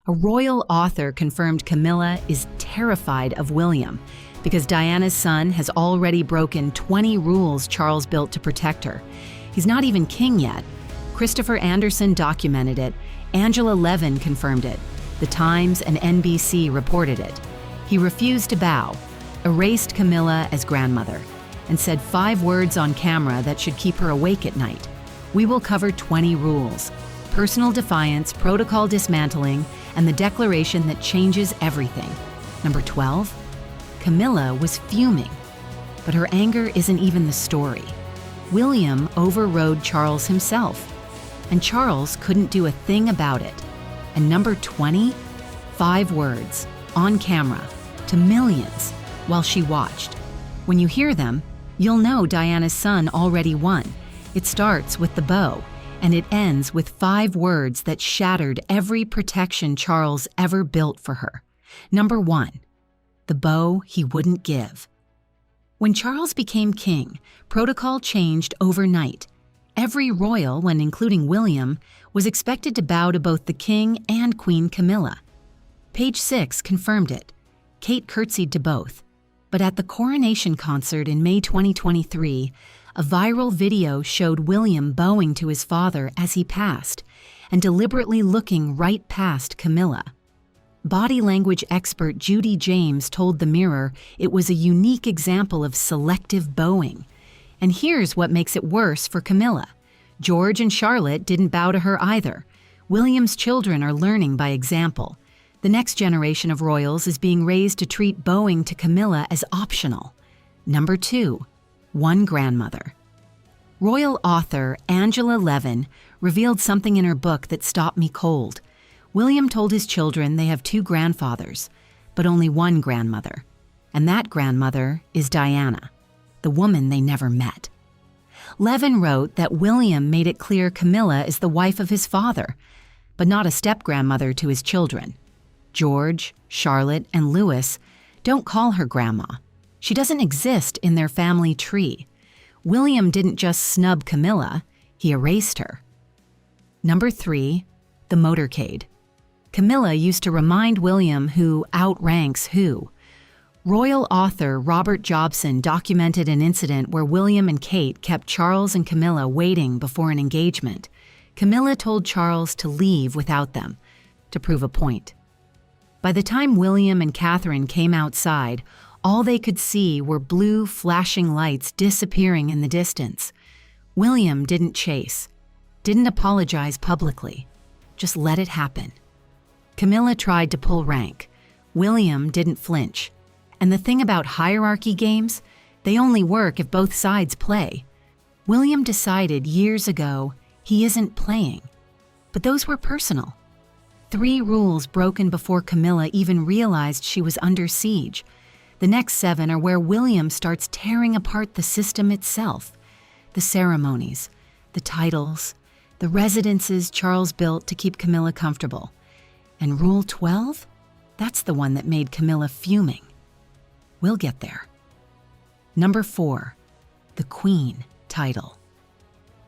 A royal author confirmed Camilla is terrified of William because Diana's son has already broken 20 rules Charles built to protect her. He's not even king yet. Christopher Anderson documented it. Angela Levin confirmed it. The Times and NBC reported it. He refused to bow, erased Camilla as grandmother, and said 5 words on camera that should keep her awake at night. We will cover 20 rules: personal defiance, protocol dismantling, and the declaration that changes everything. Number 12, Camilla was fuming, but her anger isn't even the story. William overrode Charles himself, and Charles couldn't do a thing about it. And number 20, 5 words, on camera, to millions, while she watched. When you hear them, you'll know Diana's son already won. It starts with the bow, and it ends with 5 words that shattered every protection Charles ever built for her. Number 1, the bow he wouldn't give. When Charles became king, protocol changed overnight. Every royal, when including William, was expected to bow to both the king and Queen Camilla. Page 6 confirmed it. Kate curtsied to both. But at the coronation concert in May 2023, a viral video showed William bowing to his father as he passed and deliberately looking right past Camilla. Body language expert Judy James told The Mirror it was a unique example of selective bowing. And here's what makes it worse for Camilla. George and Charlotte didn't bow to her either. William's children are learning by example. The next generation of royals is being raised to treat bowing to Camilla as optional. Number 2, one grandmother. Royal author Angela Levin revealed something in her book that stopped me cold. William told his children they have 2 grandfathers, but only one grandmother. And that grandmother is Diana, the woman they never met. Levin wrote that William made it clear Camilla is the wife of his father, but not a step-grandmother to his children. George, Charlotte, and Louis don't call her grandma. She doesn't exist in their family tree. William didn't just snub Camilla, he erased her. Number 3, the motorcade. Camilla used to remind William who outranks who. Royal author Robert Jobson documented an incident where William and Kate kept Charles and Camilla waiting before an engagement. Camilla told Charles to leave without them, to prove a point. By the time William and Catherine came outside, all they could see were blue flashing lights disappearing in the distance. William didn't chase, didn't apologize publicly, just let it happen. Camilla tried to pull rank. William didn't flinch. And the thing about hierarchy games, they only work if both sides play. William decided years ago he isn't playing, but those were personal. 3 rules broken before Camilla even realized she was under siege. The next 7 are where William starts tearing apart the system itself. The ceremonies, the titles, the residences Charles built to keep Camilla comfortable. And Rule 12? That's the one that made Camilla fuming. We'll get there. Number 4, the Queen title.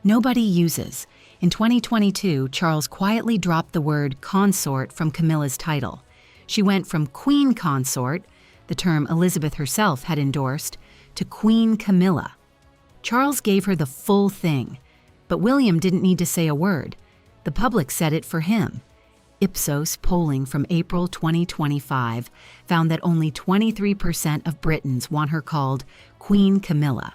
Nobody uses. In 2022, Charles quietly dropped the word consort from Camilla's title. She went from Queen Consort, the term Elizabeth herself had endorsed, to Queen Camilla. Charles gave her the full thing, but William didn't need to say a word. The public said it for him. Ipsos polling from April 2025 found that only 23% of Britons want her called Queen Camilla.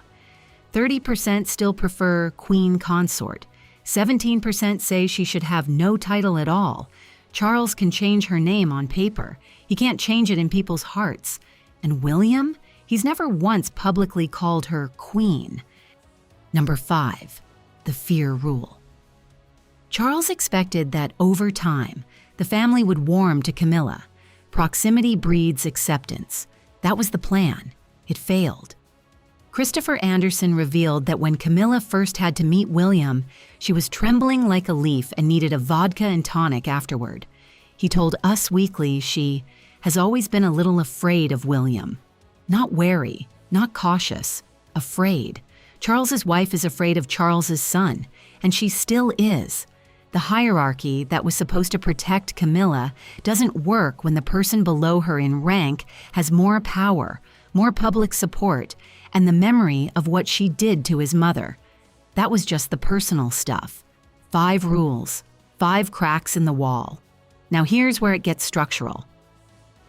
30% still prefer Queen Consort. 17% say she should have no title at all. Charles can change her name on paper. He can't change it in people's hearts. And William? He's never once publicly called her Queen. Number 5, the fear rule. Charles expected that over time, the family would warm to Camilla. Proximity breeds acceptance. That was the plan. It failed. Christopher Anderson revealed that when Camilla first had to meet William, she was trembling like a leaf and needed a vodka and tonic afterward. He told Us Weekly she has always been a little afraid of William. Not wary, not cautious, afraid. Charles's wife is afraid of Charles's son, and she still is. The hierarchy that was supposed to protect Camilla doesn't work when the person below her in rank has more power, more public support, and the memory of what she did to his mother. That was just the personal stuff. 5 rules, 5 cracks in the wall. Now here's where it gets structural.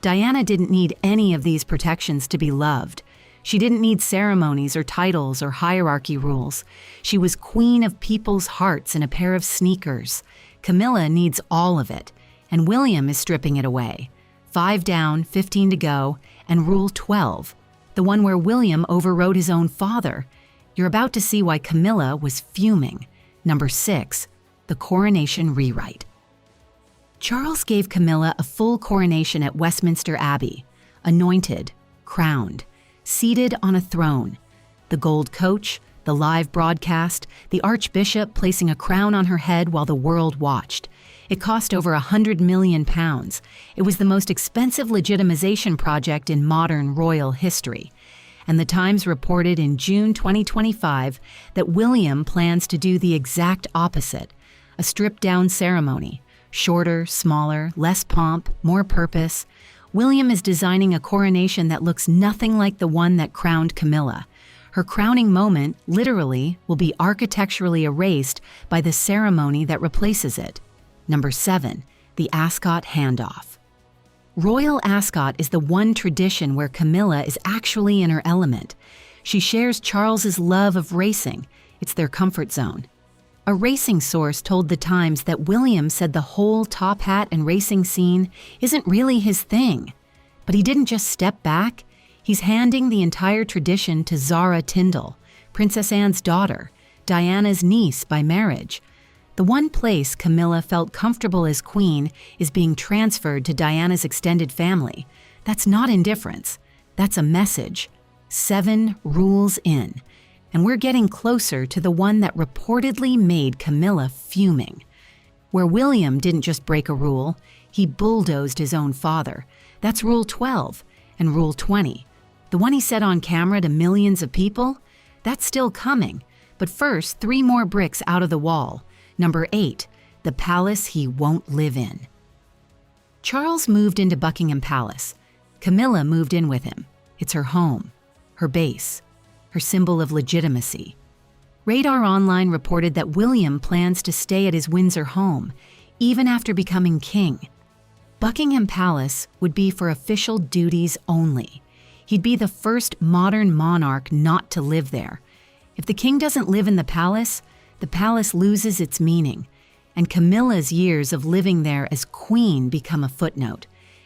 Diana didn't need any of these protections to be loved. She didn't need ceremonies or titles or hierarchy rules. She was queen of people's hearts in a pair of sneakers. Camilla needs all of it, and William is stripping it away. 5 down, 15 to go, and Rule 12, the one where William overrode his own father. You're about to see why Camilla was fuming. Number 6, the coronation rewrite. Charles gave Camilla a full coronation at Westminster Abbey, anointed, crowned, seated on a throne. The gold coach, the live broadcast, the archbishop placing a crown on her head while the world watched. It cost over £100 million. It was the most expensive legitimization project in modern royal history. And the Times reported in June 2025 that William plans to do the exact opposite, a stripped-down ceremony. Shorter, smaller, less pomp, more purpose. William is designing a coronation that looks nothing like the one that crowned Camilla. Her crowning moment, literally, will be architecturally erased by the ceremony that replaces it. Number 7, the ascot handoff. Royal ascot is the one tradition where Camilla is actually in her element. She shares Charles's love of racing. It's their comfort zone. A racing source told The Times that William said the whole top hat and racing scene isn't really his thing. But he didn't just step back. He's handing the entire tradition to Zara Tindall, Princess Anne's daughter, Diana's niece by marriage. The one place Camilla felt comfortable as queen is being transferred to Diana's extended family. That's not indifference. That's a message. 7 rules in. And we're getting closer to the one that reportedly made Camilla fuming. Where William didn't just break a rule, he bulldozed his own father. That's Rule 12 and Rule 20. The one he said on camera to millions of people? That's still coming. But first, 3 more bricks out of the wall. Number 8, the palace he won't live in. Charles moved into Buckingham Palace. Camilla moved in with him. It's her home, her base, her symbol of legitimacy. Radar Online reported that William plans to stay at his Windsor home, even after becoming king. Buckingham Palace would be for official duties only. He'd be the first modern monarch not to live there. If the king doesn't live in the palace loses its meaning, and Camilla's years of living there as queen become a footnote.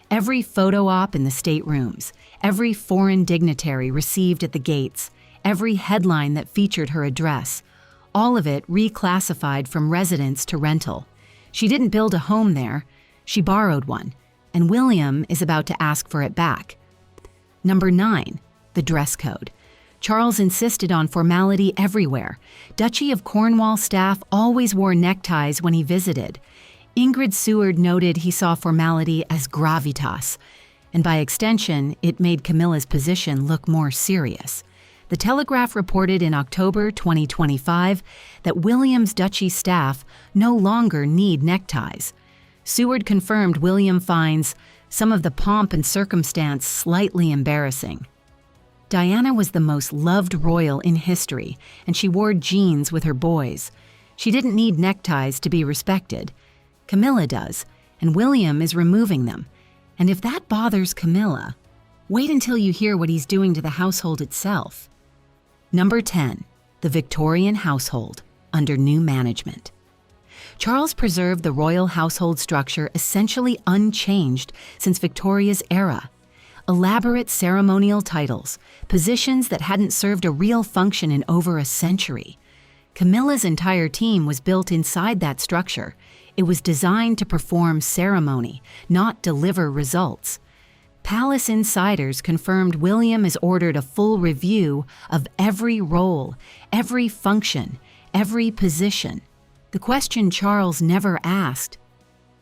Every photo op in the staterooms, every foreign dignitary received at the gates, every headline that featured her address, all of it reclassified from residence to rental. She didn't build a home there, she borrowed one, and William is about to ask for it back. Number 9, the dress code. Charles insisted on formality everywhere. Duchy of Cornwall staff always wore neckties when he visited. Ingrid Seward noted he saw formality as gravitas, and by extension, it made Camilla's position look more serious. The Telegraph reported in October 2025 that William's duchy staff no longer need neckties. Seward confirmed William finds some of the pomp and circumstance slightly embarrassing. Diana was the most loved royal in history, and she wore jeans with her boys. She didn't need neckties to be respected. Camilla does, and William is removing them. And if that bothers Camilla, wait until you hear what he's doing to the household itself. Number 10, the Victorian household under new management. Charles preserved the royal household structure essentially unchanged since Victoria's era. Elaborate ceremonial titles, positions that hadn't served a real function in over a century. Camilla's entire team was built inside that structure. It was designed to perform ceremony, not deliver results. Palace insiders confirmed William has ordered a full review of every role, every function, every position. The question Charles never asked,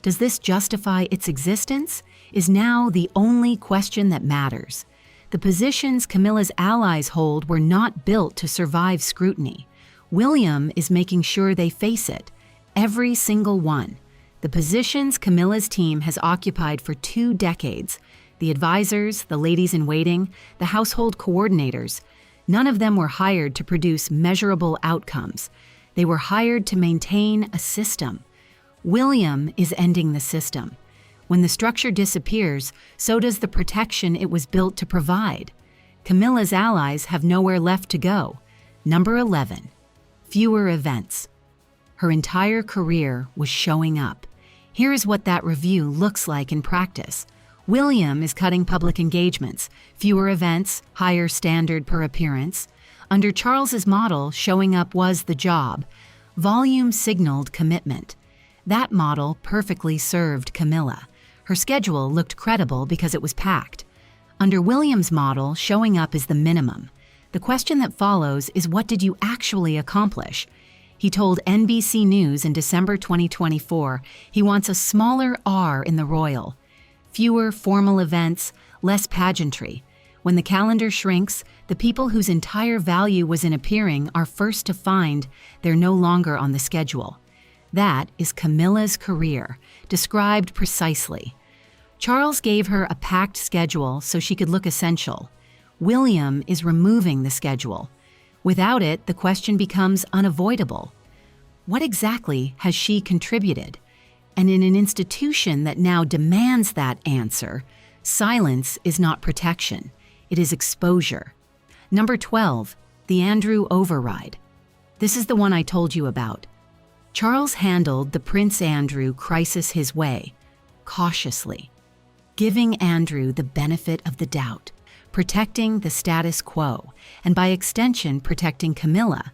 does this justify its existence, is now the only question that matters. The positions Camilla's allies hold were not built to survive scrutiny. William is making sure they face it, Every single one. The positions Camilla's team has occupied for 2 decades, the advisors, the ladies-in-waiting, the household coordinators, none of them were hired to produce measurable outcomes. They were hired to maintain a system. William is ending the system. When the structure disappears, so does the protection it was built to provide. Camilla's allies have nowhere left to go. Number 11, fewer events. Her entire career was showing up. Here is what that review looks like in practice. William is cutting public engagements, fewer events, higher standard per appearance. Under Charles's model, showing up was the job. Volume signaled commitment. That model perfectly served Camilla. Her schedule looked credible because it was packed. Under William's model, showing up is the minimum. The question that follows is, what did you actually accomplish? He told NBC News in December 2024 he wants a smaller R in the Royal. Fewer formal events, less pageantry. When the calendar shrinks, the people whose entire value was in appearing are first to find they're no longer on the schedule. That is Camilla's career, described precisely. Charles gave her a packed schedule so she could look essential. William is removing the schedule. Without it, the question becomes unavoidable. What exactly has she contributed? And in an institution that now demands that answer, silence is not protection. It is exposure. Number 12, the Andrew override. This is the one I told you about. Charles handled the Prince Andrew crisis his way, cautiously, giving Andrew the benefit of the doubt, protecting the status quo, and by extension, protecting Camilla.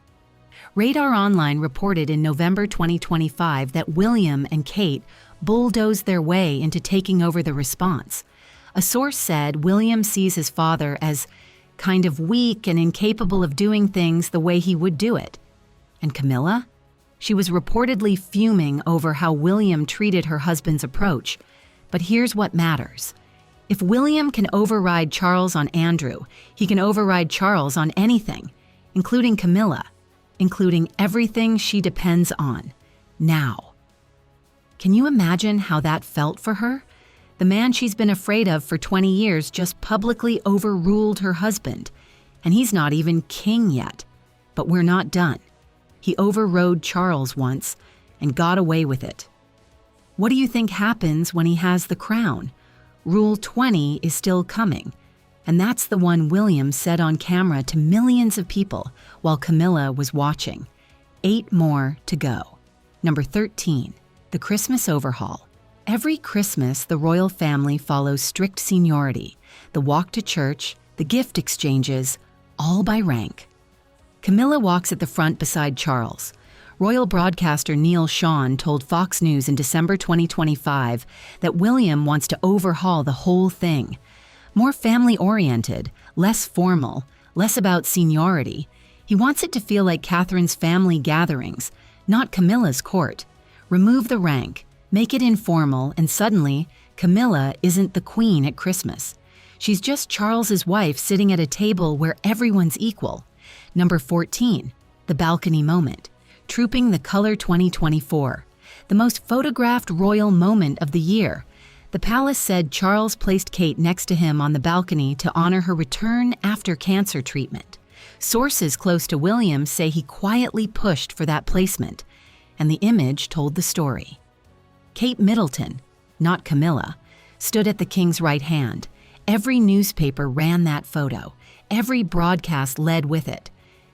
Radar Online reported in November 2025 that William and Kate bulldozed their way into taking over the response. A source said William sees his father as kind of weak and incapable of doing things the way he would do it. And Camilla? She was reportedly fuming over how William treated her husband's approach. But here's what matters. If William can override Charles on Andrew, he can override Charles on anything, including Camilla, including everything she depends on, now. Can you imagine how that felt for her? The man she's been afraid of for 20 years just publicly overruled her husband, and he's not even king yet. But we're not done. He overrode Charles once and got away with it. What do you think happens when he has the crown? Rule 20 is still coming, and that's the one William said on camera to millions of people while Camilla was watching. 8 more to go. Number 13, the Christmas overhaul. Every Christmas, the royal family follows strict seniority, the walk to church, the gift exchanges, all by rank. Camilla walks at the front beside Charles. Royal broadcaster Neil Sean told Fox News in December 2025 that William wants to overhaul the whole thing. More family-oriented, less formal, less about seniority. He wants it to feel like Catherine's family gatherings, not Camilla's court. Remove the rank, make it informal, and suddenly, Camilla isn't the queen at Christmas. She's just Charles's wife sitting at a table where everyone's equal. Number 14, the balcony moment. Trooping the Color 2024, the most photographed royal moment of the year. The palace said Charles placed Kate next to him on the balcony to honor her return after cancer treatment. Sources close to William say he quietly pushed for that placement, and the image told the story. Kate Middleton, not Camilla, stood at the king's right hand. Every newspaper ran that photo. Every broadcast led with it.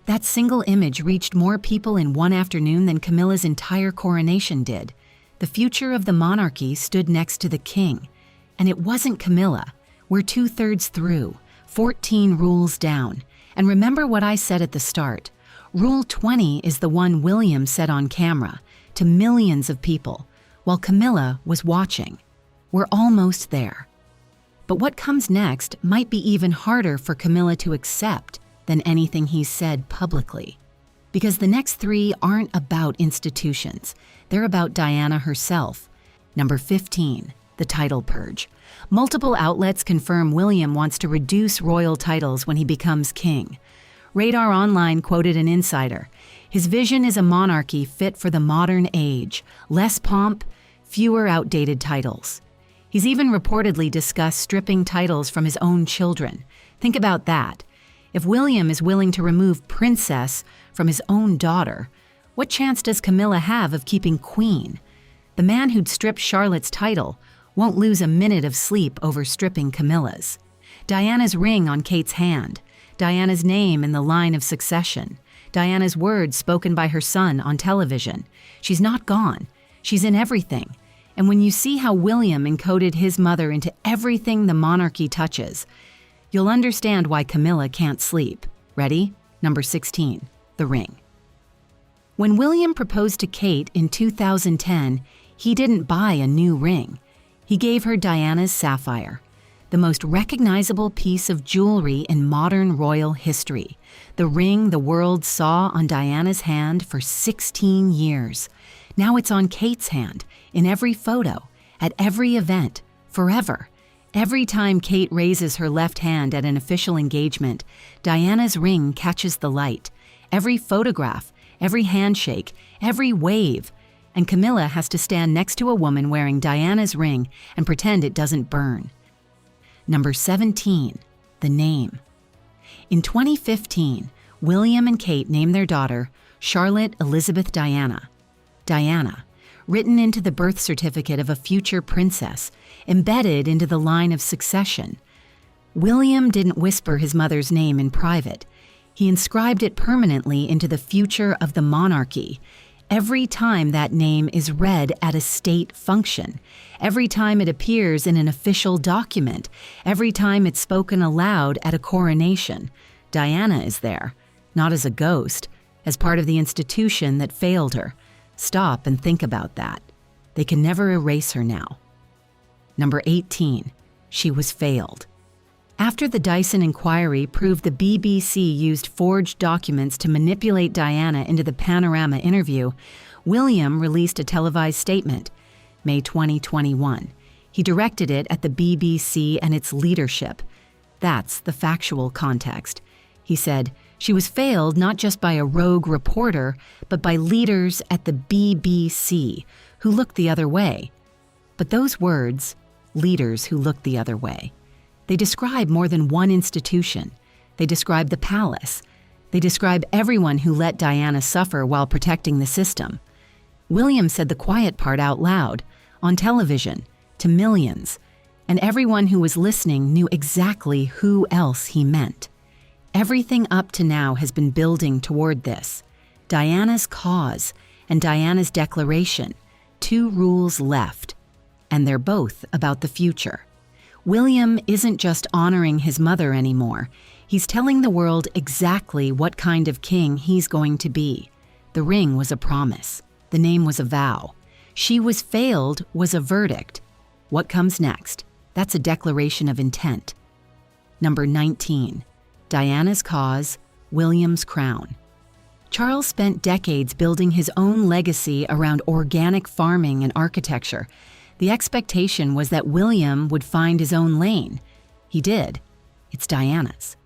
That single image reached more people in one afternoon than Camilla's entire coronation did. The future of the monarchy stood next to the king. And it wasn't Camilla. We're 2/3 through, 14 rules down. And remember what I said at the start. Rule 20 is the one William said on camera to millions of people, while Camilla was watching. We're almost there. But what comes next might be even harder for Camilla to accept than anything he's said publicly. Because the next 3 aren't about institutions. They're about Diana herself. Number 15, the title purge. Multiple outlets confirm William wants to reduce royal titles when he becomes king. Radar Online quoted an insider. His vision is a monarchy fit for the modern age, less pomp, fewer outdated titles. He's even reportedly discussed stripping titles from his own children. Think about that. If William is willing to remove princess from his own daughter, what chance does Camilla have of keeping queen? The man who'd stripped Charlotte's title won't lose a minute of sleep over stripping Camilla's. Diana's ring on Kate's hand, Diana's name in the line of succession, Diana's words spoken by her son on television. She's not gone. She's in everything. And when you see how William encoded his mother into everything the monarchy touches, you'll understand why Camilla can't sleep. Ready? Number 16, the ring. When William proposed to Kate in 2010, he didn't buy a new ring. He gave her Diana's sapphire, the most recognizable piece of jewelry in modern royal history, the ring the world saw on Diana's hand for 16 years. Now it's on Kate's hand, in every photo, at every event, forever. Every time Kate raises her left hand at an official engagement, Diana's ring catches the light. Every photograph, every handshake, every wave. And Camilla has to stand next to a woman wearing Diana's ring and pretend it doesn't burn. Number 17, the name. In 2015, William and Kate named their daughter Charlotte Elizabeth Diana. Diana, written into the birth certificate of a future princess, embedded into the line of succession. William didn't whisper his mother's name in private. He inscribed it permanently into the future of the monarchy. Every time that name is read at a state function, every time it appears in an official document, every time it's spoken aloud at a coronation, Diana is there, not as a ghost, as part of the institution that failed her. Stop and think about that. They can never erase her now. Number 18, she was failed. After the Dyson inquiry proved the BBC used forged documents to manipulate Diana into the Panorama interview, William released a televised statement, May 2021. He directed it at the BBC and its leadership. That's the factual context. He said, she was failed not just by a rogue reporter, but by leaders at the BBC who looked the other way. But those words, leaders who looked the other way, they describe more than one institution. They describe the palace. They describe everyone who let Diana suffer while protecting the system. William said the quiet part out loud, on television, to millions, and everyone who was listening knew exactly who else he meant. Everything up to now has been building toward this. Diana's cause and Diana's declaration, 2 rules left, and they're both about the future. William isn't just honoring his mother anymore. He's telling the world exactly what kind of king he's going to be. The ring was a promise. The name was a vow. She was failed was a verdict. What comes next? That's a declaration of intent. Number 19, Diana's cause, William's crown. Charles spent decades building his own legacy around organic farming and architecture. The expectation was that William would find his own lane. He did. It's Diana's.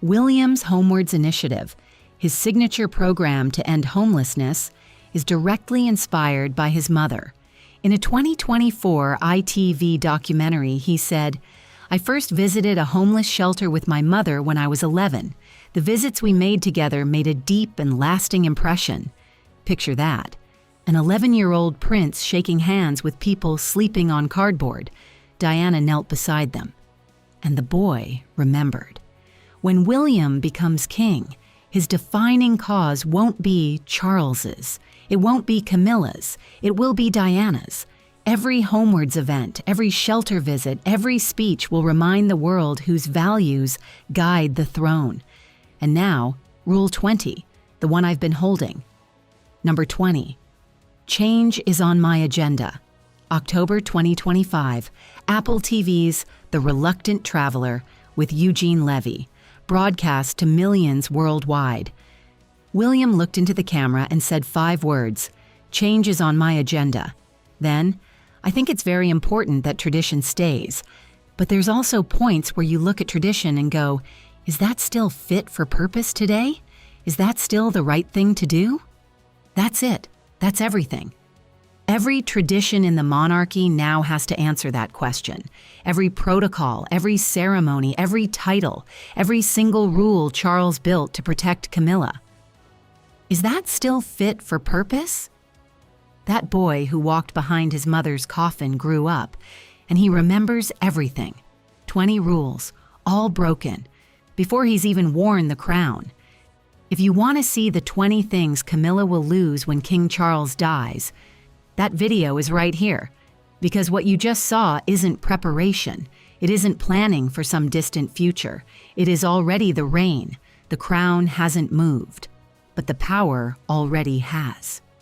William's Homewards Initiative, his signature program to end homelessness, is directly inspired by his mother. In a 2024 ITV documentary, he said, I first visited a homeless shelter with my mother when I was 11. The visits we made together made a deep and lasting impression. Picture that. An 11-year-old prince shaking hands with people sleeping on cardboard. Diana knelt beside them. And the boy remembered. When William becomes king, his defining cause won't be Charles's. It won't be Camilla's. It will be Diana's. Every Homewards event, every shelter visit, every speech will remind the world whose values guide the throne. And now, Rule 20, the one I've been holding. Number 20. Change is on my agenda. October 2025, Apple TV's The Reluctant Traveler with Eugene Levy, broadcast to millions worldwide. William looked into the camera and said 5 words, change is on my agenda. Then, I think it's very important that tradition stays, but there's also points where you look at tradition and go, is that still fit for purpose today? Is that still the right thing to do? That's it. That's everything. Every tradition in the monarchy now has to answer that question. Every protocol, every ceremony, every title, every single rule Charles built to protect Camilla. Is that still fit for purpose? That boy who walked behind his mother's coffin grew up, and he remembers everything. 20 rules, all broken, before he's even worn the crown. If you want to see the 20 things Camilla will lose when King Charles dies, that video is right here, because what you just saw isn't preparation. It isn't planning for some distant future. It is already the reign. The crown hasn't moved, but the power already has.